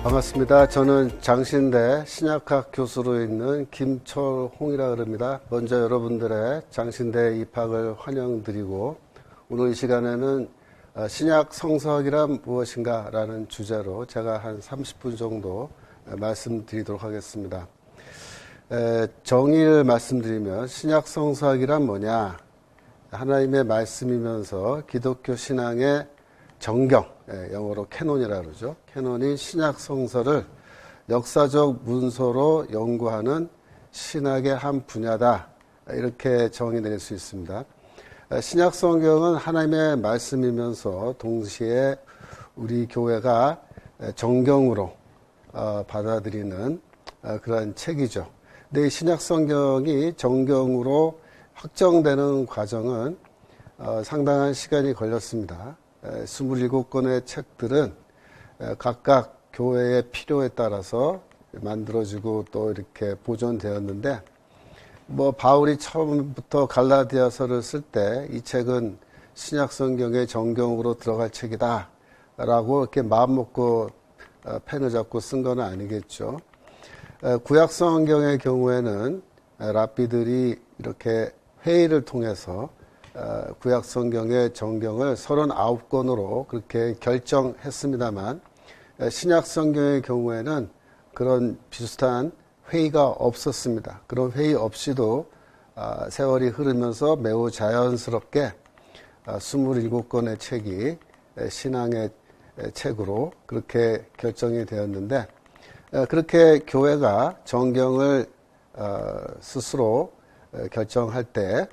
반갑습니다. 저는 장신대 신약학 교수로 있는 김철홍이라고 합니다. 먼저 여러분들의 장신대 입학을 환영드리고 오늘 이 시간에는 신약 성서학이란 무엇인가 라는 주제로 제가 한 30분 정도 말씀드리도록 하겠습니다. 정의를 말씀드리면 신약 성서학이란 뭐냐? 하나님의 말씀이면서 기독교 신앙의 정경, 영어로 캐논이라고 그러죠. 캐논이 신약 성서를 역사적 문서로 연구하는 신학의 한 분야다. 이렇게 정의 내릴 수 있습니다. 신약 성경은 하나님의 말씀이면서 동시에 우리 교회가 정경으로 받아들이는 그런 책이죠. 근데 이 신약 성경이 정경으로 확정되는 과정은 상당한 시간이 걸렸습니다. 27권의 책들은 각각 교회의 필요에 따라서 만들어지고 또 이렇게 보존되었는데, 바울이 처음부터 갈라디아서를 쓸 때 이 책은 신약 성경의 정경으로 들어갈 책이다 라고 이렇게 마음 먹고 펜을 잡고 쓴 건 아니겠죠. 구약 성경의 경우에는 랍비들이 이렇게 회의를 통해서 구약 성경의 정경을 39권으로 그렇게 결정했습니다만, 신약 성경의 경우에는 그런 비슷한 회의가 없었습니다. 그런 회의 없이도 세월이 흐르면서 매우 자연스럽게 27권의 책이 신앙의 책으로 그렇게 결정이 되었는데, 그렇게 교회가 정경을 스스로 결정할 때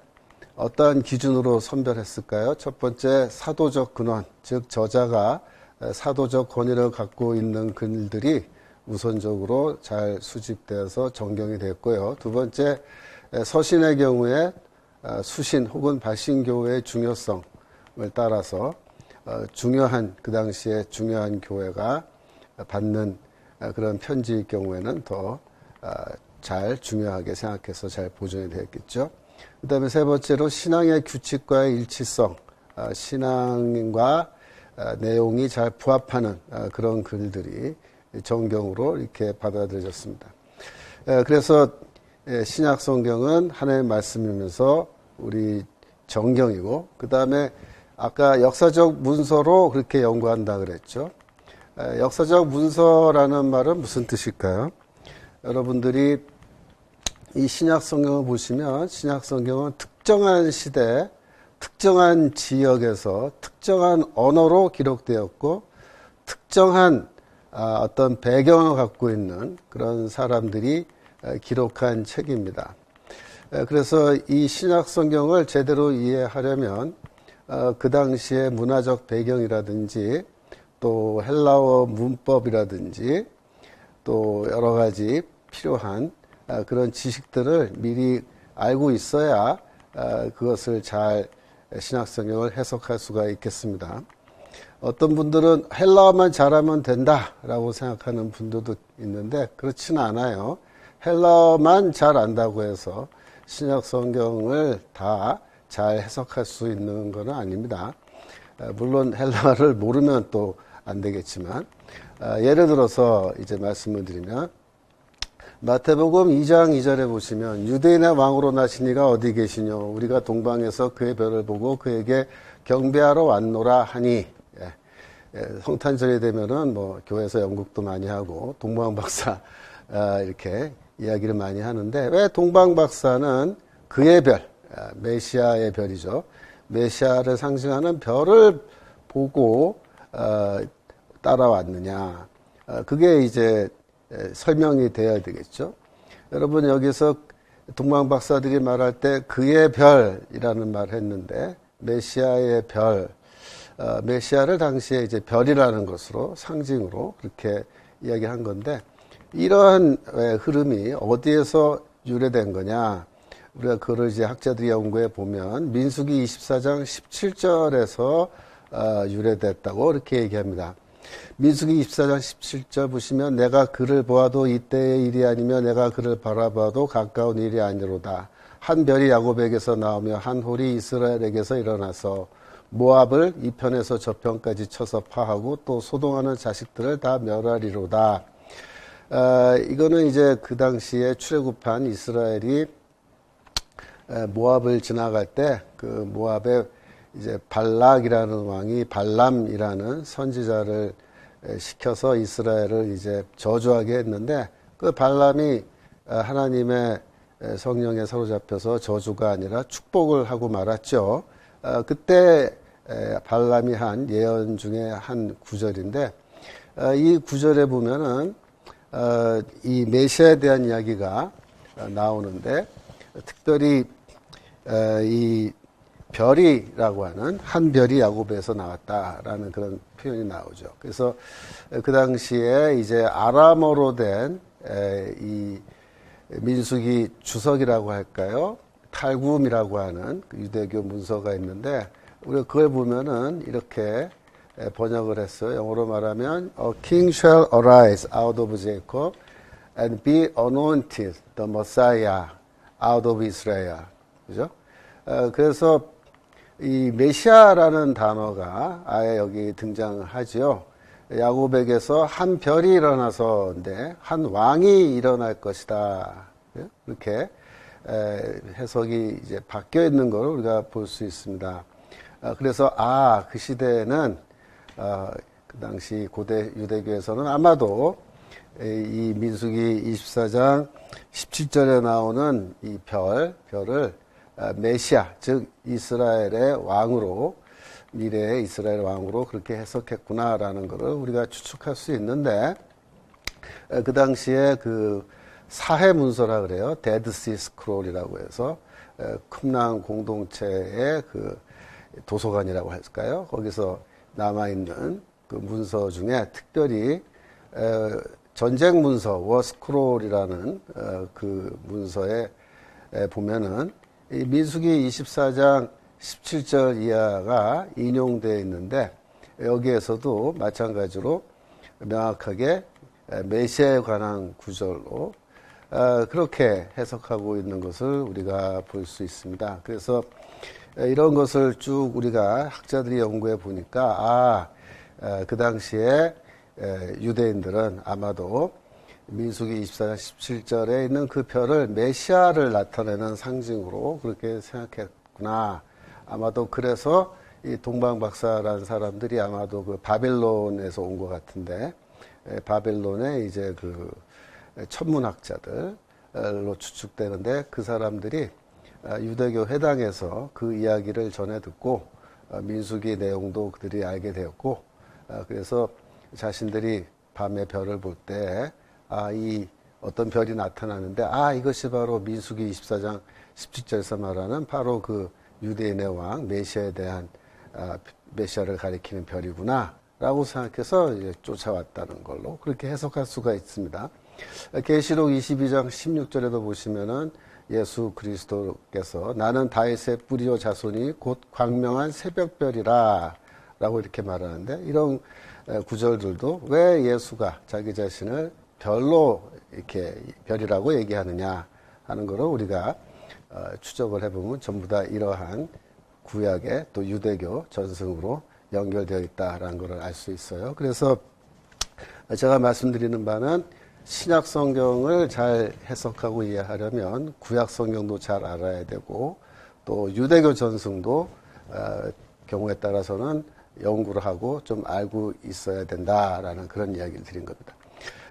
어떠한 기준으로 선별했을까요? 첫 번째, 사도적 근원, 즉 저자가 사도적 권위를 갖고 있는 글들이 우선적으로 잘 수집되어서 정경이 됐고요. 두 번째, 서신의 경우에 수신 혹은 발신교회의 중요성을 따라서 중요한, 그 당시에 중요한 교회가 받는 그런 편지일 경우에는 더 잘 중요하게 생각해서 잘 보존이 되었겠죠. 그 다음에 세 번째로 신앙의 규칙과의 일치성, 신앙과 내용이 잘 부합하는 그런 글들이 정경으로 이렇게 받아들여졌습니다. 그래서 신약 성경은 하나님의 말씀이면서 우리 정경이고, 그 다음에 아까 역사적 문서로 그렇게 연구한다 그랬죠. 역사적 문서라는 말은 무슨 뜻일까요? 여러분들이 이 신약 성경을 보시면 신약 성경은 특정한 시대, 특정한 지역에서 특정한 언어로 기록되었고 특정한 어떤 배경을 갖고 있는 그런 사람들이 기록한 책입니다. 그래서 이 신약 성경을 제대로 이해하려면 그 당시의 문화적 배경이라든지 또 헬라어 문법이라든지 또 여러 가지 필요한 그런 지식들을 미리 알고 있어야 그것을 잘 신약 성경을 해석할 수가 있겠습니다. 어떤 분들은 헬라어만 잘하면 된다라고 생각하는 분들도 있는데 그렇지는 않아요. 헬라어만 잘 안다고 해서 신약 성경을 다 잘 해석할 수 있는 건 아닙니다. 물론 헬라어를 모르면 또 안 되겠지만, 예를 들어서 이제 말씀을 드리면 마태복음 2장 2절에 보시면 유대인의 왕으로 나신 이가 어디 계시뇨? 우리가 동방에서 그의 별을 보고 그에게 경배하러 왔노라 하니. 성탄절이 되면은 교회에서 연극도 많이 하고 동방박사 이렇게 이야기를 많이 하는데, 왜 동방박사는 그의 별, 메시아의 별이죠. 메시아를 상징하는 별을 보고 따라왔느냐. 그게 이제 설명이 돼야 되겠죠. 여러분, 여기서 동방박사들이 말할 때 그의 별이라는 말을 했는데, 메시아의 별, 메시아를 당시에 이제 별이라는 것으로 상징으로 그렇게 이야기한 건데, 이러한 흐름이 어디에서 유래된 거냐? 우리가 그걸 이제 학자들이 연구해 보면 민수기 24장 17절에서 유래됐다고 이렇게 얘기합니다. 민수기 24장 17절 보시면 내가 그를 보아도 이때의 일이 아니며 내가 그를 바라봐도 가까운 일이 아니로다. 한 별이 야곱에게서 나오며 한 홀이 이스라엘에게서 일어나서 모압을 이 편에서 저 편까지 쳐서 파하고 또 소동하는 자식들을 다 멸하리로다. 이거는 이제 그 당시에 출애굽한 이스라엘이 모압을 지나갈 때 그 모압에 이제 발락이라는 왕이 발람이라는 선지자를 시켜서 이스라엘을 이제 저주하게 했는데 그 발람이 하나님의 성령에 사로잡혀서 저주가 아니라 축복을 하고 말았죠. 그때 발람이 한 예언 중에 한 구절인데 이 구절에 보면은 이 메시아에 대한 이야기가 나오는데 특별히 이 별이라고 하는 한 별이 야곱에서 나왔다라는 그런 표현이 나오죠. 그래서 그 당시에 이제 아람어로 된 이 민수기 주석이라고 할까요? 탈굼이라고 하는 그 유대교 문서가 있는데 우리가 그걸 보면은 이렇게 번역을 했어요. 영어로 말하면 A king shall arise out of Jacob and be anointed the Messiah out of Israel. 그죠? 그래서 이 메시아라는 단어가 아예 여기 등장하죠. 야곱에게서 한 별이 일어나서인데 한 왕이 일어날 것이다. 이렇게 해석이 이제 바뀌어 있는 걸 우리가 볼 수 있습니다. 그래서 그 시대에는 그 당시 고대 유대교에서는 아마도 이 민수기 24장 17절에 나오는 이 별을 메시아, 즉 이스라엘의 왕으로 미래의 이스라엘 왕으로 그렇게 해석했구나라는 것을 우리가 추측할 수 있는데 그 당시에 그 사해 문서라 그래요. 데드시 스크롤이라고 해서 쿰랑 공동체의 그 도서관이라고 할까요? 거기서 남아있는 그 문서 중에 특별히 전쟁 문서 워스크롤이라는 그 문서에 보면은 이 민수기 24장 17절 이하가 인용되어 있는데 여기에서도 마찬가지로 명확하게 메시아에 관한 구절로 그렇게 해석하고 있는 것을 우리가 볼 수 있습니다. 그래서 이런 것을 쭉 우리가 학자들이 연구해 보니까 그 당시에 유대인들은 아마도 민수기 24장 17절에 있는 그 별을 메시아를 나타내는 상징으로 그렇게 생각했구나. 아마도 그래서 이 동방박사라는 사람들이 아마도 그 바벨론에서 온 것 같은데 바벨론의 이제 그 천문학자들로 추측되는데 그 사람들이 유대교 회당에서 그 이야기를 전해 듣고 민수기 내용도 그들이 알게 되었고 그래서 자신들이 밤에 별을 볼 때 이 어떤 별이 나타나는데 이것이 바로 민수기 24장 17절에서 말하는 바로 그 유대인의 왕 메시아에 대한 메시아를 가리키는 별이구나 라고 생각해서 이제 쫓아왔다는 걸로 그렇게 해석할 수가 있습니다. 계시록 22장 16절에도 보시면은 예수 그리스도께서 나는 다윗의 뿌리요 자손이 곧 광명한 새벽별이라 라고 이렇게 말하는데 이런 구절들도 왜 예수가 자기 자신을 별로 이렇게 별이라고 얘기하느냐 하는 거를 우리가 추적을 해보면 전부 다 이러한 구약의 또 유대교 전승으로 연결되어 있다라는 것을 알 수 있어요. 그래서 제가 말씀드리는 바는 신약 성경을 잘 해석하고 이해하려면 구약 성경도 잘 알아야 되고 또 유대교 전승도 경우에 따라서는 연구를 하고 좀 알고 있어야 된다라는 그런 이야기를 드린 겁니다.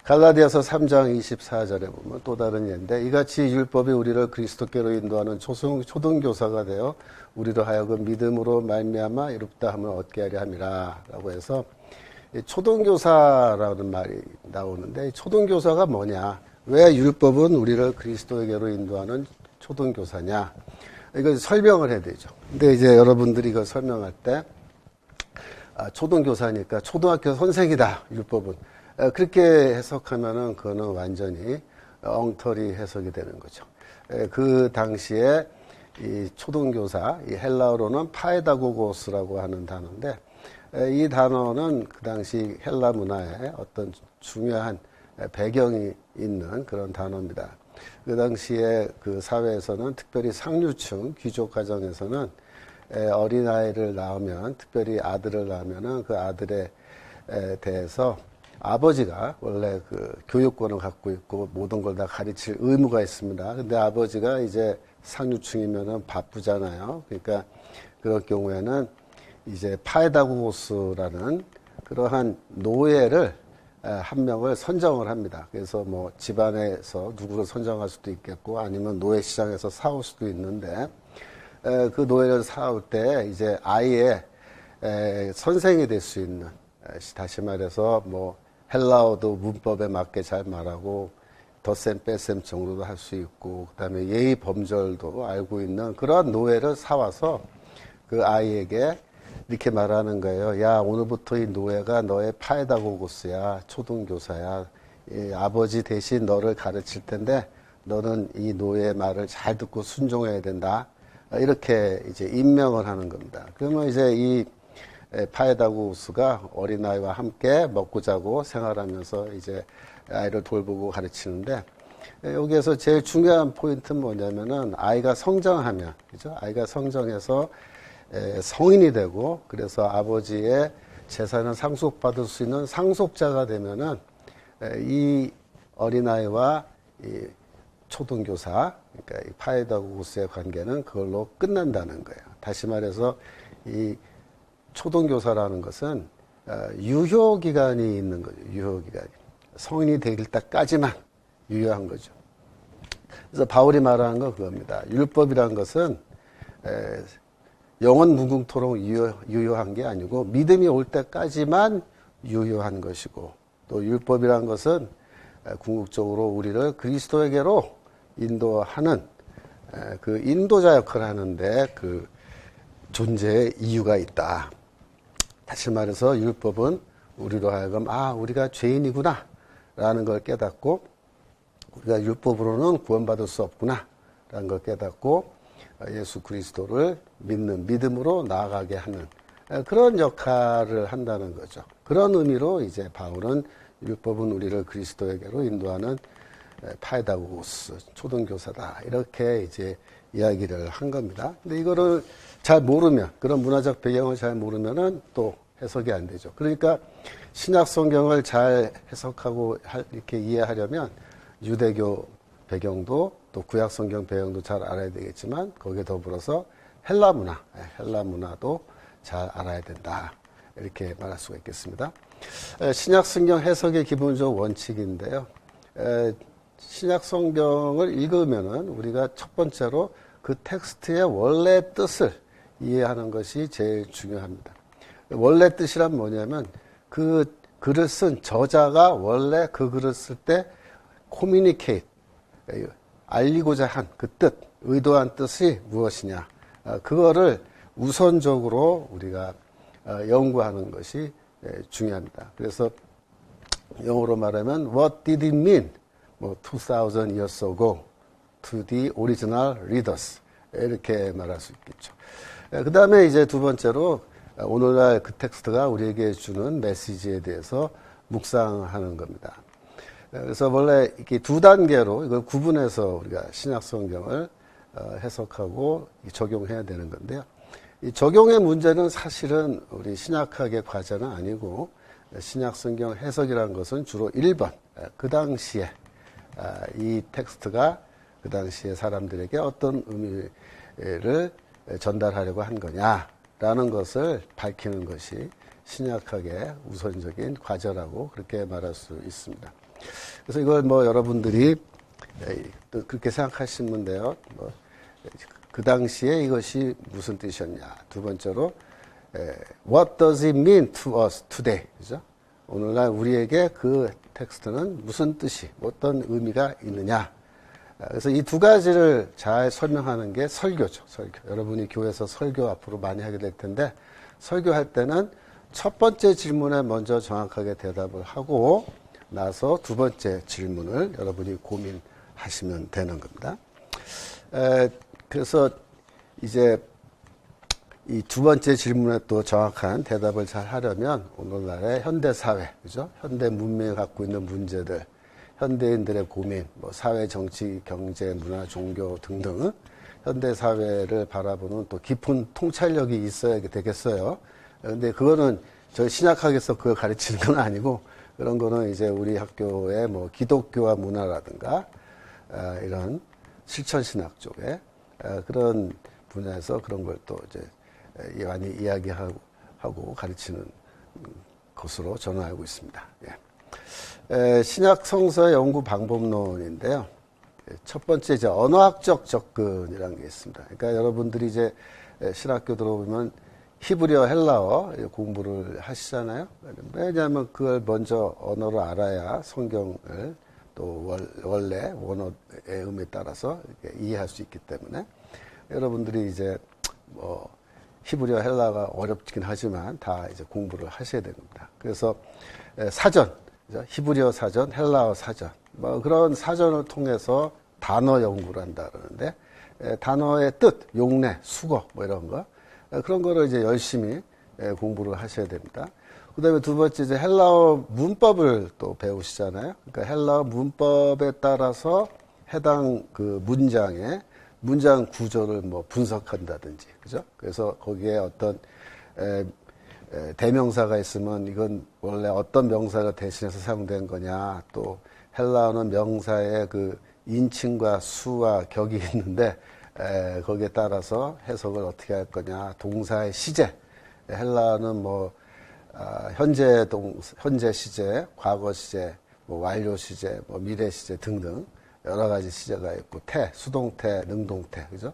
갈라디아서 3장 24절에 보면 또 다른 예인데 이같이 율법이 우리를 그리스도께로 인도하는 초등교사가 되어 우리로 하여금 믿음으로 말미암아 이롭다 하면 얻게 하려 함이라 라고 해서 초등교사라는 말이 나오는데 초등교사가 뭐냐, 왜 율법은 우리를 그리스도에게로 인도하는 초등교사냐, 이걸 설명을 해야 되죠. 근데 이제 여러분들이 이걸 설명할 때 초등교사니까 초등학교 선생이다 율법은, 그렇게 해석하면은 그거는 완전히 엉터리 해석이 되는 거죠. 그 당시에 이 초등교사, 이 헬라어로는 파에다고고스라고 하는 단어인데 이 단어는 그 당시 헬라 문화에 어떤 중요한 배경이 있는 그런 단어입니다. 그 당시에 그 사회에서는 특별히 상류층 귀족 가정에서는 어린아이를 낳으면, 특별히 아들을 낳으면은 그 아들에 대해서 아버지가 원래 그 교육권을 갖고 있고 모든 걸 다 가르칠 의무가 있습니다. 근데 아버지가 이제 상류층이면은 바쁘잖아요. 그러니까 그럴 경우에는 이제 파에다고고스라는 그러한 노예를 한 명을 선정을 합니다. 그래서 뭐 집안에서 누구를 선정할 수도 있겠고 아니면 노예 시장에서 사올 수도 있는데 그 노예를 사올 때 이제 아이의 선생이 될 수 있는, 다시 말해서 뭐 헬라어도 문법에 맞게 잘 말하고 덧셈 뺄셈 정도도 할 수 있고 그다음에 예의 범절도 알고 있는 그런 노예를 사와서 그 아이에게 이렇게 말하는 거예요. 야, 오늘부터 이 노예가 너의 파에다고고스야, 초등교사야. 아버지 대신 너를 가르칠 텐데 너는 이 노예의 말을 잘 듣고 순종해야 된다. 이렇게 이제 임명을 하는 겁니다. 그러면 이제 이 파에다고스가 어린아이와 함께 먹고 자고 생활하면서 이제 아이를 돌보고 가르치는데, 여기에서 제일 중요한 포인트는 뭐냐면은 아이가 성장하면, 그죠? 아이가 성장해서 성인이 되고 그래서 아버지의 재산을 상속받을 수 있는 상속자가 되면은 이 어린아이와 이 초등교사, 그러니까 이 파에다고고스의 관계는 그걸로 끝난다는 거예요. 다시 말해서 이 초등교사라는 것은 유효기간이 있는 거죠. 유효기간이. 성인이 되길 때까지만 유효한 거죠. 그래서 바울이 말하는 건 그겁니다. 율법이라는 것은 영원 무궁토록 유효한 게 아니고 믿음이 올 때까지만 유효한 것이고, 또 율법이라는 것은 궁극적으로 우리를 그리스도에게로 인도하는 그 인도자 역할을 하는데 그 존재의 이유가 있다. 다시 말해서 율법은 우리로 하여금 우리가 죄인이구나 라는 걸 깨닫고, 우리가 율법으로는 구원받을 수 없구나 라는 걸 깨닫고 예수 그리스도를 믿는 믿음으로 나아가게 하는 그런 역할을 한다는 거죠. 그런 의미로 이제 바울은 율법은 우리를 그리스도에게로 인도하는 파에다고고스, 초등교사다, 이렇게 이제 이야기를 한 겁니다. 근데 이거를 잘 모르면, 그런 문화적 배경을 잘 모르면은 또 해석이 안 되죠. 그러니까 신약 성경을 잘 해석하고 이렇게 이해하려면 유대교 배경도 또 구약 성경 배경도 잘 알아야 되겠지만 거기에 더불어서 헬라 문화도 잘 알아야 된다. 이렇게 말할 수가 있겠습니다. 신약 성경 해석의 기본적 원칙인데요. 신약 성경을 읽으면은 우리가 첫 번째로 그 텍스트의 원래 뜻을 이해하는 것이 제일 중요합니다. 원래 뜻이란 뭐냐면 그 글을 쓴 저자가 원래 그 글을 쓸 때 communicate, 알리고자 한 그 뜻, 의도한 뜻이 무엇이냐, 그거를 우선적으로 우리가 연구하는 것이 중요합니다. 그래서 영어로 말하면 What did it mean? 2000 years ago to the original readers, 이렇게 말할 수 있겠죠. 그 다음에 이제 두 번째로 오늘날 그 텍스트가 우리에게 주는 메시지에 대해서 묵상하는 겁니다. 그래서 원래 이렇게 두 단계로 이걸 구분해서 우리가 신약 성경을 해석하고 적용해야 되는 건데요. 이 적용의 문제는 사실은 우리 신약학의 과제는 아니고, 신약 성경 해석이라는 것은 주로 1번, 그 당시에 이 텍스트가 그 당시에 사람들에게 어떤 의미를 전달하려고 한 거냐라는 것을 밝히는 것이 신약학의 우선적인 과제라고 그렇게 말할 수 있습니다. 그래서 이걸 여러분들이 또 그렇게 생각하시는데요. 그 당시에 이것이 무슨 뜻이었냐. 두 번째로 What does it mean to us today? 그죠? 오늘날 우리에게 그 텍스트는 무슨 뜻이, 어떤 의미가 있느냐. 그래서 이 두 가지를 잘 설명하는 게 설교죠. 설교. 여러분이 교회에서 설교 앞으로 많이 하게 될 텐데, 설교할 때는 첫 번째 질문에 먼저 정확하게 대답을 하고 나서 두 번째 질문을 여러분이 고민하시면 되는 겁니다. 그래서 이제 이 두 번째 질문에 또 정확한 대답을 잘 하려면 오늘날의 현대 사회, 그죠? 현대 문명이 갖고 있는 문제들, 현대인들의 고민, 사회, 정치, 경제, 문화, 종교 등등 현대 사회를 바라보는 또 깊은 통찰력이 있어야 되겠어요. 근데 그거는 저희 신약학에서 그걸 가르치는 건 아니고, 그런 거는 이제 우리 학교의 뭐 기독교와 문화라든가 이런 실천신학 쪽에 그런 분야에서 그런 걸 또 이제 많이 이야기하고 가르치는 것으로 저는 알고 있습니다. 예. 신약 성서의 연구 방법론인데요. 첫 번째 이제 언어학적 접근이라는 게 있습니다. 그러니까 여러분들이 이제 신학교 들어오면 히브리어, 헬라어 공부를 하시잖아요. 왜냐하면 그걸 먼저 언어를 알아야 성경을 또 원래 원어의 의미에 따라서 이해할 수 있기 때문에 여러분들이 이제 뭐 히브리어, 헬라가 어렵긴 하지만 다 이제 공부를 하셔야 됩니다. 그래서 사전, 히브리어 사전, 헬라어 사전, 뭐 그런 사전을 통해서 단어 연구를 한다 그러는데 단어의 뜻, 용례, 수거 뭐 이런 거 그런 거를 이제 열심히 공부를 하셔야 됩니다. 그 다음에 두 번째 이제 헬라어 문법을 또 배우시잖아요. 그러니까 헬라어 문법에 따라서 해당 그 문장의 문장 구조를 뭐 분석한다든지, 그죠? 그래서 거기에 어떤 대명사가 있으면 이건 원래 어떤 명사가 대신해서 사용된 거냐, 또 헬라어는 명사의 그 인칭과 수와 격이 있는데 거기에 따라서 해석을 어떻게 할 거냐, 동사의 시제, 헬라어는 뭐 현재 시제, 과거 시제, 뭐 완료 시제, 뭐 미래 시제 등등 여러 가지 시제가 있고 수동태, 능동태, 그죠?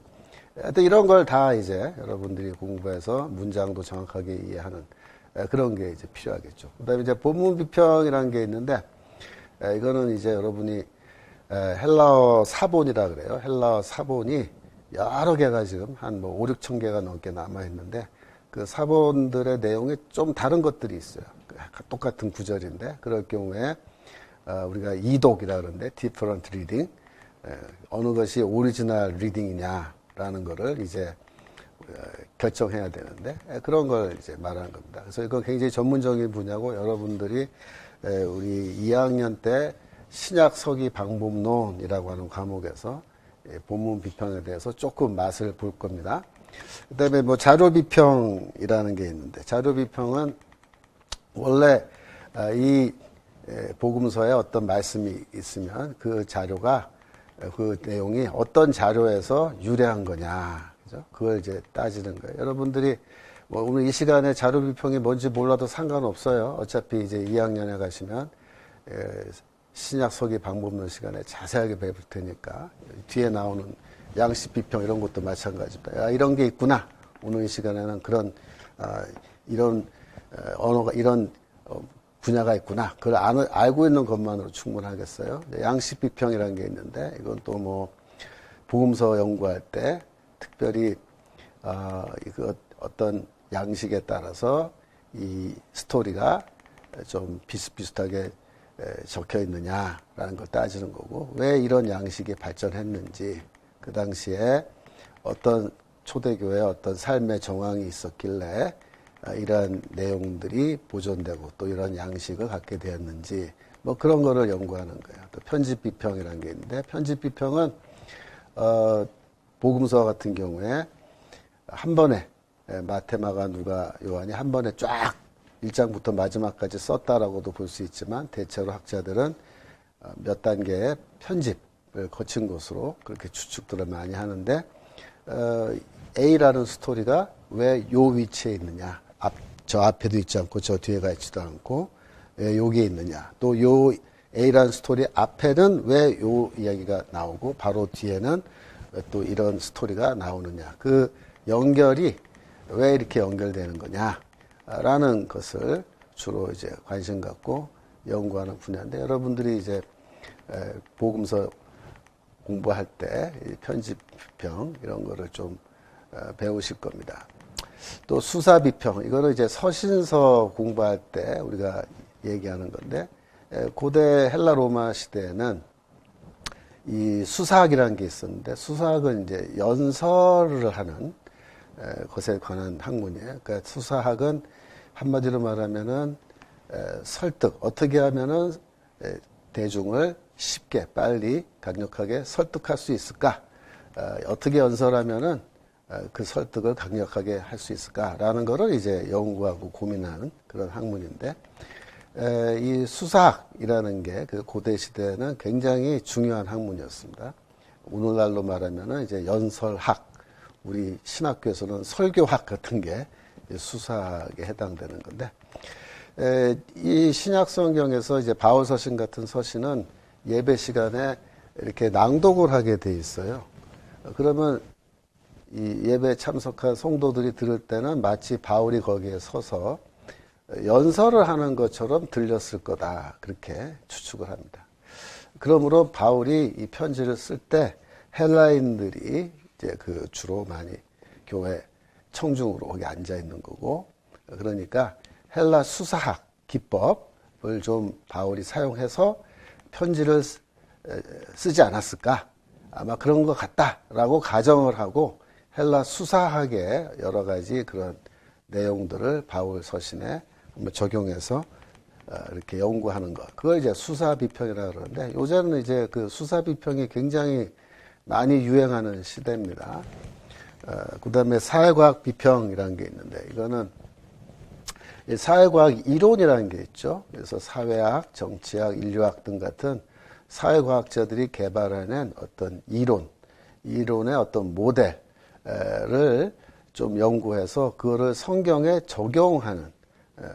하여튼 이런 걸 다 이제 여러분들이 공부해서 문장도 정확하게 이해하는 그런 게 이제 필요하겠죠. 그다음에 이제 본문 비평이라는 게 있는데 이거는 이제 여러분이 헬라어 사본이라 그래요. 헬라어 사본이 여러 개가 지금 한 뭐 5, 6천 개가 넘게 남아 있는데 그 사본들의 내용이 좀 다른 것들이 있어요. 똑같은 구절인데 그럴 경우에 우리가 이독이라 그러는데 different reading, 어느 것이 오리지널 리딩이냐라는 거를 이제 결정해야 되는데 그런 걸 이제 말하는 겁니다. 그래서 이거 굉장히 전문적인 분야고 여러분들이 우리 2학년 때 신약 서기 방법론이라고 하는 과목에서 본문 비평에 대해서 조금 맛을 볼 겁니다. 그다음에 뭐 자료 비평이라는 게 있는데 자료 비평은 원래 이 복음서에 어떤 말씀이 있으면 그 자료가 그 내용이 어떤 자료에서 유래한 거냐, 그죠? 그걸 이제 따지는 거예요. 여러분들이 뭐 오늘 이 시간에 자료 비평이 뭔지 몰라도 상관없어요. 어차피 이제 2학년에 가시면 신약 서기 방법론 시간에 자세하게 배울 테니까 뒤에 나오는 양식 비평 이런 것도 마찬가지입니다. 이런 게 있구나. 오늘 이 시간에는 그런 이런 언어가 이런 분야가 있구나. 그걸 알고 있는 것만으로 충분하겠어요. 양식 비평이라는 게 있는데 이건 또 뭐 복음서 연구할 때 특별히 이거 어떤 양식에 따라서 이 스토리가 좀 비슷비슷하게 적혀 있느냐라는 걸 따지는 거고 왜 이런 양식이 발전했는지 그 당시에 어떤 초대교회의 어떤 삶의 정황이 있었길래 이러한 내용들이 보존되고 또 이런 양식을 갖게 되었는지 뭐 그런 거를 연구하는 거예요. 또 편집 비평이라는 게 있는데 편집 비평은 복음서 같은 경우에 한 번에 마태, 마가, 누가, 요한이 한 번에 쫙 1장부터 마지막까지 썼다라고도 볼 수 있지만 대체로 학자들은 몇 단계의 편집을 거친 것으로 그렇게 추측들을 많이 하는데 A라는 스토리가 왜 요 위치에 있느냐, 저 앞에도 있지 않고 저 뒤에가 있지도 않고 왜 여기에 있느냐, 또 요 A라는 스토리 앞에는 왜 요 이야기가 나오고 바로 뒤에는 또 이런 스토리가 나오느냐, 그 연결이 왜 이렇게 연결되는 거냐라는 것을 주로 이제 관심 갖고 연구하는 분야인데 여러분들이 이제 복음서 공부할 때 편집평 이런 거를 좀 배우실 겁니다. 또 수사 비평, 이거는 이제 서신서 공부할 때 우리가 얘기하는 건데 고대 헬라 로마 시대에는 이 수사학이라는 게 있었는데 수사학은 이제 연설을 하는 것에 관한 학문이에요. 그러니까 수사학은 한마디로 말하면은 설득, 어떻게 하면은 대중을 쉽게 빨리 강력하게 설득할 수 있을까? 어떻게 연설하면은 그 설득을 강력하게 할 수 있을까라는 거를 이제 연구하고 고민하는 그런 학문인데, 이 수사학이라는 게 그 고대 시대에는 굉장히 중요한 학문이었습니다. 오늘날로 말하면은 이제 연설학, 우리 신학교에서는 설교학 같은 게 수사학에 해당되는 건데, 이 신약 성경에서 이제 바울 서신 같은 서신은 예배 시간에 이렇게 낭독을 하게 돼 있어요. 그러면 이 예배에 참석한 성도들이 들을 때는 마치 바울이 거기에 서서 연설을 하는 것처럼 들렸을 거다, 그렇게 추측을 합니다. 그러므로 바울이 이 편지를 쓸 때 헬라인들이 이제 그 주로 많이 교회 청중으로 거기 앉아 있는 거고, 그러니까 헬라 수사학 기법을 좀 바울이 사용해서 편지를 쓰지 않았을까? 아마 그런 것 같다라고 가정을 하고 헬라 수사학의 여러 가지 그런 내용들을 바울 서신에 적용해서 이렇게 연구하는 것. 그걸 이제 수사비평이라고 그러는데, 요새는 이제 그 수사비평이 굉장히 많이 유행하는 시대입니다. 그 다음에 사회과학 비평이라는 게 있는데, 이거는 사회과학 이론이라는 게 있죠. 그래서 사회학, 정치학, 인류학 등 같은 사회과학자들이 개발해낸 어떤 이론의 어떤 모델을 좀 연구해서 그거를 성경에 적용하는,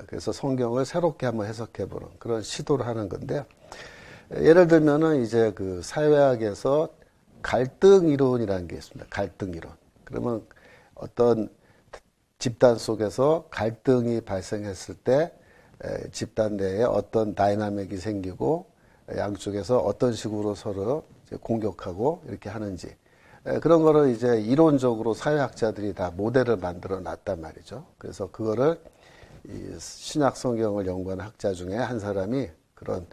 그래서 성경을 새롭게 한번 해석해보는 그런 시도를 하는 건데요. 예를 들면은 이제 그 사회학에서 갈등 이론이라는 게 있습니다. 갈등 이론. 그러면 어떤 집단 속에서 갈등이 발생했을 때 집단 내에 어떤 다이나믹이 생기고 양쪽에서 어떤 식으로 서로 이제 공격하고 이렇게 하는지, 그런 거를 이제 이론적으로 사회학자들이 다 모델을 만들어 놨단 말이죠. 그래서 그거를 이 신약 성경을 연구하는 학자 중에 한 사람이 그런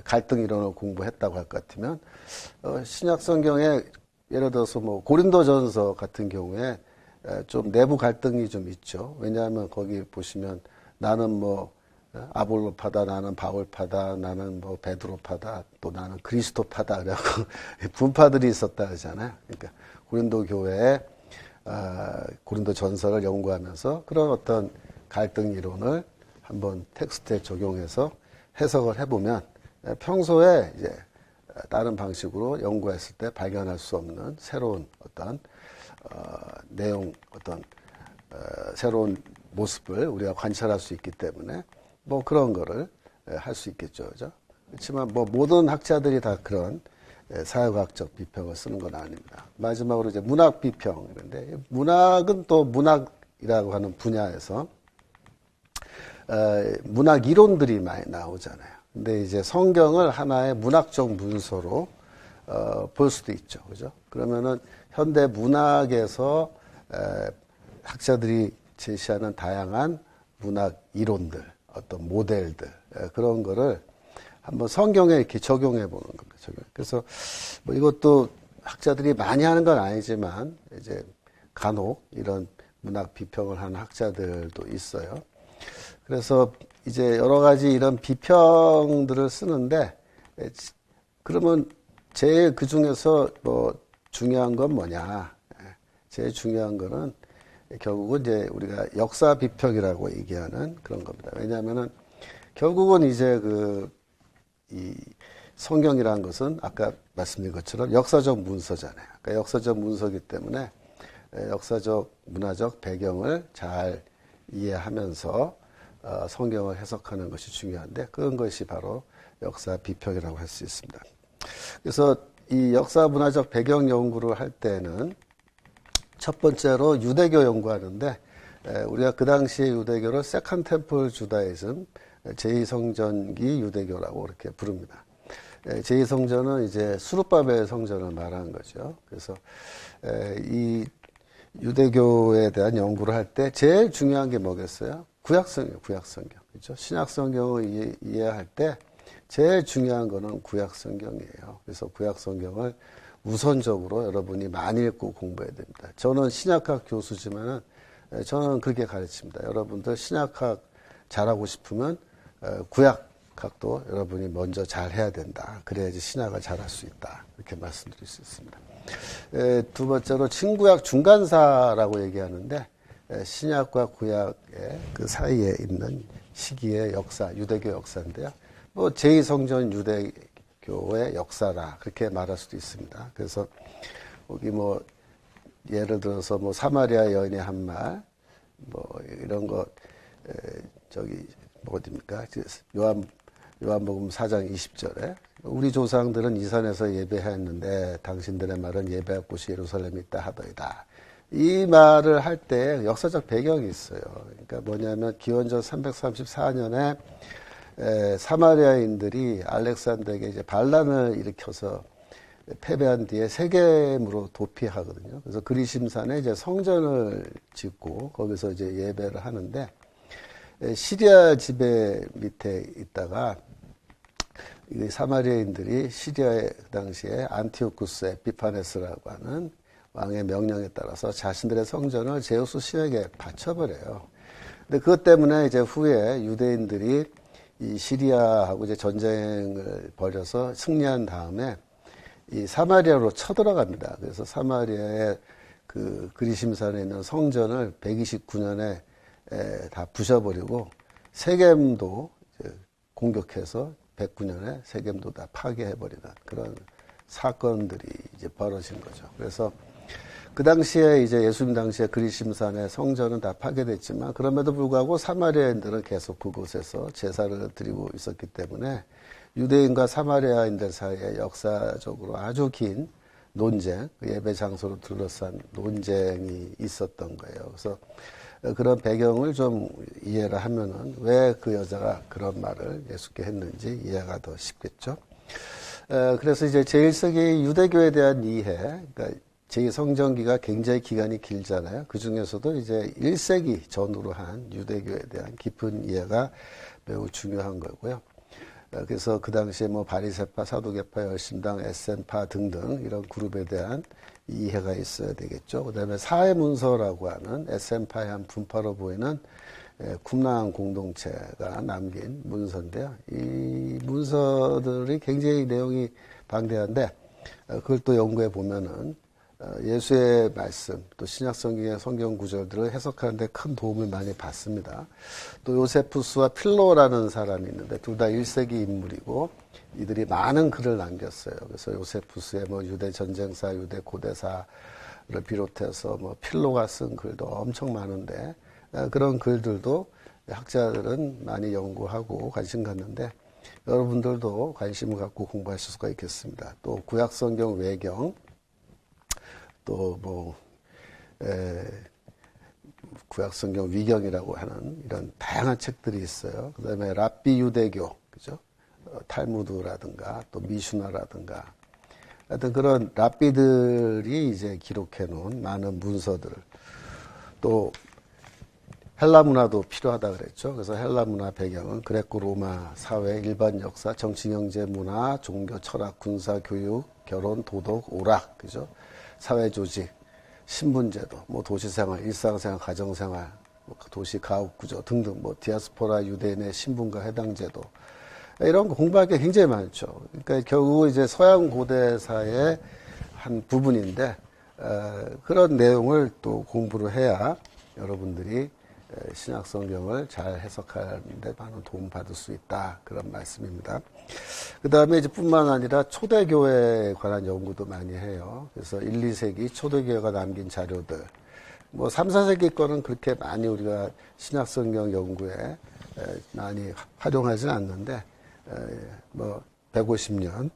갈등 이론을 공부했다고 할 것 같으면, 신약 성경에 예를 들어서 뭐 고린도전서 같은 경우에 좀 내부 갈등이 좀 있죠. 왜냐하면 거기 보시면 나는 뭐 아볼로파다, 나는 바울파다, 나는 뭐 베드로파다, 또 나는 그리스도파다, 그래갖고 분파들이 있었다 그러잖아요. 그러니까 고린도 교회에 고린도 전서를 연구하면서 그런 어떤 갈등 이론을 한번 텍스트에 적용해서 해석을 해보면 평소에 이제 다른 방식으로 연구했을 때 발견할 수 없는 새로운 어떤 내용, 어떤 새로운 모습을 우리가 관찰할 수 있기 때문에 뭐 그런 거를 할 수 있겠죠, 그죠? 그렇지만 뭐 모든 학자들이 다 그런 사회과학적 비평을 쓰는 건 아닙니다. 마지막으로 이제 문학 비평인데, 문학은 또 문학이라고 하는 분야에서 문학 이론들이 많이 나오잖아요. 근데 이제 성경을 하나의 문학적 문서로 볼 수도 있죠, 그죠? 그러면은 현대 문학에서 학자들이 제시하는 다양한 문학 이론들, 어떤 모델들, 그런 거를 한번 성경에 이렇게 적용해 보는 겁니다. 그래서 뭐 이것도 학자들이 많이 하는 건 아니지만 이제 간혹 이런 문학 비평을 하는 학자들도 있어요. 그래서 이제 여러 가지 이런 비평들을 쓰는데, 그러면 제일 그 중에서 뭐 중요한 건 뭐냐? 제일 중요한 거는 결국은 이제 우리가 역사 비평이라고 얘기하는 그런 겁니다. 왜냐하면은 결국은 이제 이 성경이라는 것은 아까 말씀드린 것처럼 역사적 문서잖아요. 그러니까 역사적 문서이기 때문에 역사적 문화적 배경을 잘 이해하면서 성경을 해석하는 것이 중요한데, 그런 것이 바로 역사 비평이라고 할 수 있습니다. 그래서 이 역사 문화적 배경 연구를 할 때는 첫 번째로 유대교 연구하는데, 우리가 그 당시에 유대교를 세컨 템플 주다이즘, 제2성전기 유대교라고 이렇게 부릅니다. 제2성전은 이제 수룹바벨 성전을 말하는 거죠. 그래서 이 유대교에 대한 연구를 할 때 제일 중요한 게 뭐겠어요? 구약성경, 구약성경. 그렇죠? 신약성경을 이해할 때 제일 중요한 거는 구약성경이에요. 그래서 구약성경을 우선적으로 여러분이 많이 읽고 공부해야 됩니다. 저는 신약학 교수지만은 저는 그렇게 가르칩니다. 여러분들 신약학 잘하고 싶으면 구약 각도 여러분이 먼저 잘 해야 된다. 그래야지 신약을 잘할 수 있다. 이렇게 말씀드릴 수 있습니다. 두 번째로 신구약 중간사라고 얘기하는데 신약과 구약의 그 사이에 있는 시기의 역사, 유대교 역사인데요. 뭐 제2성전 유대교의 역사라 그렇게 말할 수도 있습니다. 그래서 여기 뭐 예를 들어서 뭐 사마리아 여인의 한 말, 뭐 이런 거 저기 뭐 어디입니까? 요한복음 4장 20절에 우리 조상들은 이 산에서 예배했는데 당신들의 말은 예배할 곳이 예루살렘에 있다 하더이다. 이 말을 할 때 역사적 배경이 있어요. 그러니까 뭐냐면 기원전 334년에 사마리아인들이 알렉산더에게 이제 반란을 일으켜서 패배한 뒤에 세겜으로 도피하거든요. 그래서 그리심산에 이제 성전을 짓고 거기서 이제 예배를 하는데 시리아 지배 밑에 있다가 사마리아인들이 시리아의 그 당시에 안티오쿠스 에피파네스라고 하는 왕의 명령에 따라서 자신들의 성전을 제우스 신에게 바쳐버려요. 근데 그것 때문에 이제 후에 유대인들이 이 시리아하고 이제 전쟁을 벌여서 승리한 다음에 이 사마리아로 쳐들어갑니다. 그래서 사마리아의 그 그리심산에 있는 성전을 129년에 다 부셔버리고 세겜도 공격해서 109년에 세겜도 다 파괴해버리는 그런 사건들이 이제 벌어진 거죠. 그래서 그 당시에 이제 예수님 당시에 그리심산의 성전은 다 파괴됐지만 그럼에도 불구하고 사마리아인들은 계속 그곳에서 제사를 드리고 있었기 때문에 유대인과 사마리아인들 사이에 역사적으로 아주 긴 논쟁, 예배 장소를 둘러싼 논쟁이 있었던 거예요. 그래서 그런 배경을 좀 이해를 하면은 왜 그 여자가 그런 말을 예수께 했는지 이해가 더 쉽겠죠. 그래서 이제 제1세기 유대교에 대한 이해, 그러니까 제2성전기가 굉장히 기간이 길잖아요. 그 중에서도 이제 1세기 전후로 한 유대교에 대한 깊은 이해가 매우 중요한 거고요. 그래서 그 당시에 뭐 바리새파, 사두개파, 열심당, 에센파 등등 이런 그룹에 대한 이해가 있어야 되겠죠. 그다음에 사회문서라고 하는 에센파의 한 분파로 보이는 쿰랑 공동체가 남긴 문서인데요. 이 문서들이 굉장히 내용이 방대한데 그걸 또 연구해 보면은 예수의 말씀, 또 신약성경의 성경 구절들을 해석하는 데 큰 도움을 많이 받습니다. 또 요세푸스와 필로라는 사람이 있는데 둘 다 1세기 인물이고 이들이 많은 글을 남겼어요. 그래서 요세푸스의 뭐 유대 전쟁사, 유대 고대사를 비롯해서 뭐 필로가 쓴 글도 엄청 많은데 그런 글들도 학자들은 많이 연구하고 관심 갖는데 여러분들도 관심을 갖고 공부하실 수가 있겠습니다. 또 구약성경 외경, 또 뭐 구약성경 위경이라고 하는 이런 다양한 책들이 있어요. 그다음에 랍비 유대교, 그죠? 탈무드라든가 또 미슈나라든가 하여튼 그런 랍비들이 이제 기록해 놓은 많은 문서들, 또 헬라 문화도 필요하다 그랬죠. 그래서 헬라 문화 배경은 그레코 로마 사회, 일반 역사, 정치, 경제, 문화, 종교, 철학, 군사, 교육, 결혼, 도덕, 오락, 그죠? 사회 조직, 신분제도, 뭐 도시생활, 일상생활, 가정생활, 뭐 도시 가옥 구조 등등, 뭐 디아스포라 유대인의 신분과 해당제도 이런 거 공부할 게 굉장히 많죠. 그러니까 결국 이제 서양 고대사의 한 부분인데 그런 내용을 또 공부를 해야 여러분들이 신약 성경을 잘 해석하는 데 많은 도움 받을 수 있다. 그런 말씀입니다. 그 다음에 이제 뿐만 아니라 초대교회에 관한 연구도 많이 해요. 그래서 1, 2세기 초대교회가 남긴 자료들, 뭐 3, 4세기 거는 그렇게 많이 우리가 신약 성경 연구에 많이 활용하지는 않는데, 뭐 150년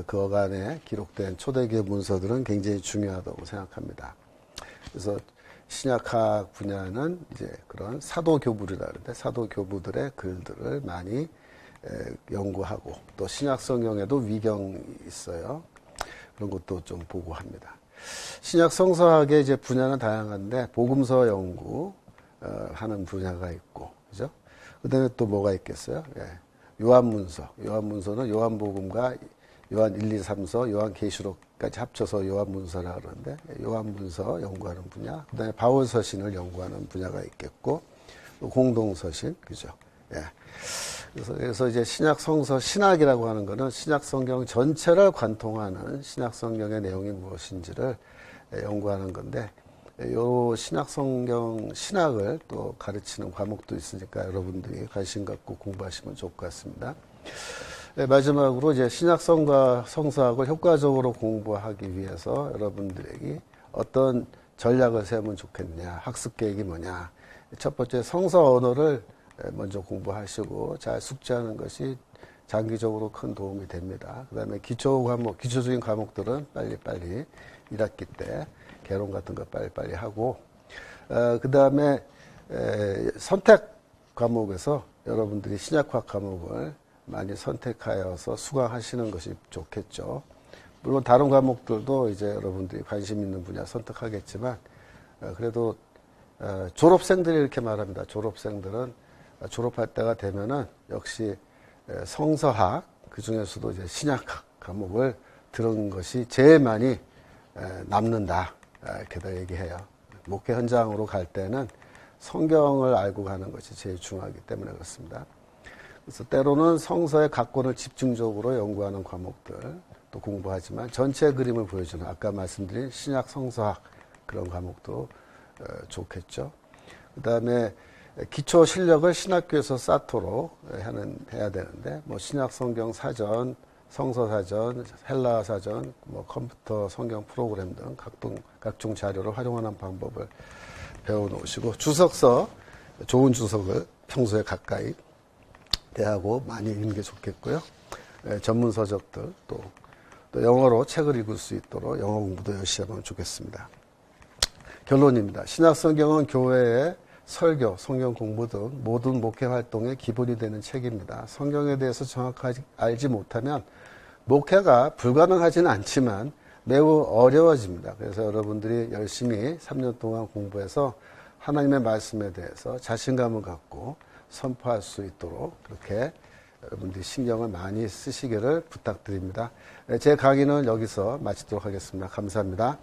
그간에 기록된 초대교회 문서들은 굉장히 중요하다고 생각합니다. 그래서 신약학 분야는 이제 그런 사도교부들이라 그러는데 사도교부들의 글들을 많이 연구하고 또 신약 성경에도 위경이 있어요. 그런 것도 좀 보고 합니다. 신약 성서학의 이제 분야는 다양한데 복음서 연구 하는 분야가 있고, 그죠? 그다음에 또 뭐가 있겠어요? 요한문서. 요한문서는 요한복음과 요한 1, 2, 3서, 요한계시록까지 합쳐서 요한문서라 그러는데 요한문서 연구하는 분야, 그다음에 바울서신을 연구하는 분야가 있겠고 공동서신, 그죠? 그래서 이제 신약 성서, 신학이라고 하는 것은 신약 성경 전체를 관통하는 신약 성경의 내용이 무엇인지를 연구하는 건데, 요 신약 성경 신학을 또 가르치는 과목도 있으니까 여러분들이 관심 갖고 공부하시면 좋을 것 같습니다. 마지막으로 이제 신약 성서학을 효과적으로 공부하기 위해서 여러분들에게 어떤 전략을 세우면 좋겠냐, 학습 계획이 뭐냐. 첫 번째 성서 언어를 먼저 공부하시고 잘 숙지하는 것이 장기적으로 큰 도움이 됩니다. 그 다음에 기초적인 과목들은 빨리빨리 1학기 때 개론 같은 거 빨리빨리 하고, 그 다음에 선택 과목에서 여러분들이 신약학 과목을 많이 선택하여서 수강하시는 것이 좋겠죠. 물론 다른 과목들도 이제 여러분들이 관심 있는 분야 선택하겠지만, 그래도 졸업생들이 이렇게 말합니다. 졸업생들은 졸업할 때가 되면은 역시 성서학, 그 중에서도 이제 신약학 과목을 들은 것이 제일 많이 남는다. 이렇게들 얘기해요. 목회 현장으로 갈 때는 성경을 알고 가는 것이 제일 중요하기 때문에 그렇습니다. 그래서 때로는 성서의 각권을 집중적으로 연구하는 과목들 또 공부하지만 전체 그림을 보여주는 아까 말씀드린 신약 성서학 그런 과목도 좋겠죠. 그 다음에 기초 실력을 신학교에서 쌓도록 해야 되는데, 뭐 신약 성경 사전, 성서 사전, 헬라 사전, 뭐 컴퓨터 성경 프로그램 등 각종 자료를 활용하는 방법을 배워 놓으시고, 주석서, 좋은 주석을 평소에 가까이 대하고 많이 읽는 게 좋겠고요. 전문 서적들 또 영어로 책을 읽을 수 있도록 영어 공부도 열심히 하면 좋겠습니다. 결론입니다. 신약 성경은 교회의 설교, 성경 공부 등 모든 목회 활동의 기본이 되는 책입니다. 성경에 대해서 정확하게 알지 못하면 목회가 불가능하지는 않지만 매우 어려워집니다. 그래서 여러분들이 열심히 3년 동안 공부해서 하나님의 말씀에 대해서 자신감을 갖고 선포할 수 있도록 그렇게 여러분들이 신경을 많이 쓰시기를 부탁드립니다. 제 강의는 여기서 마치도록 하겠습니다. 감사합니다.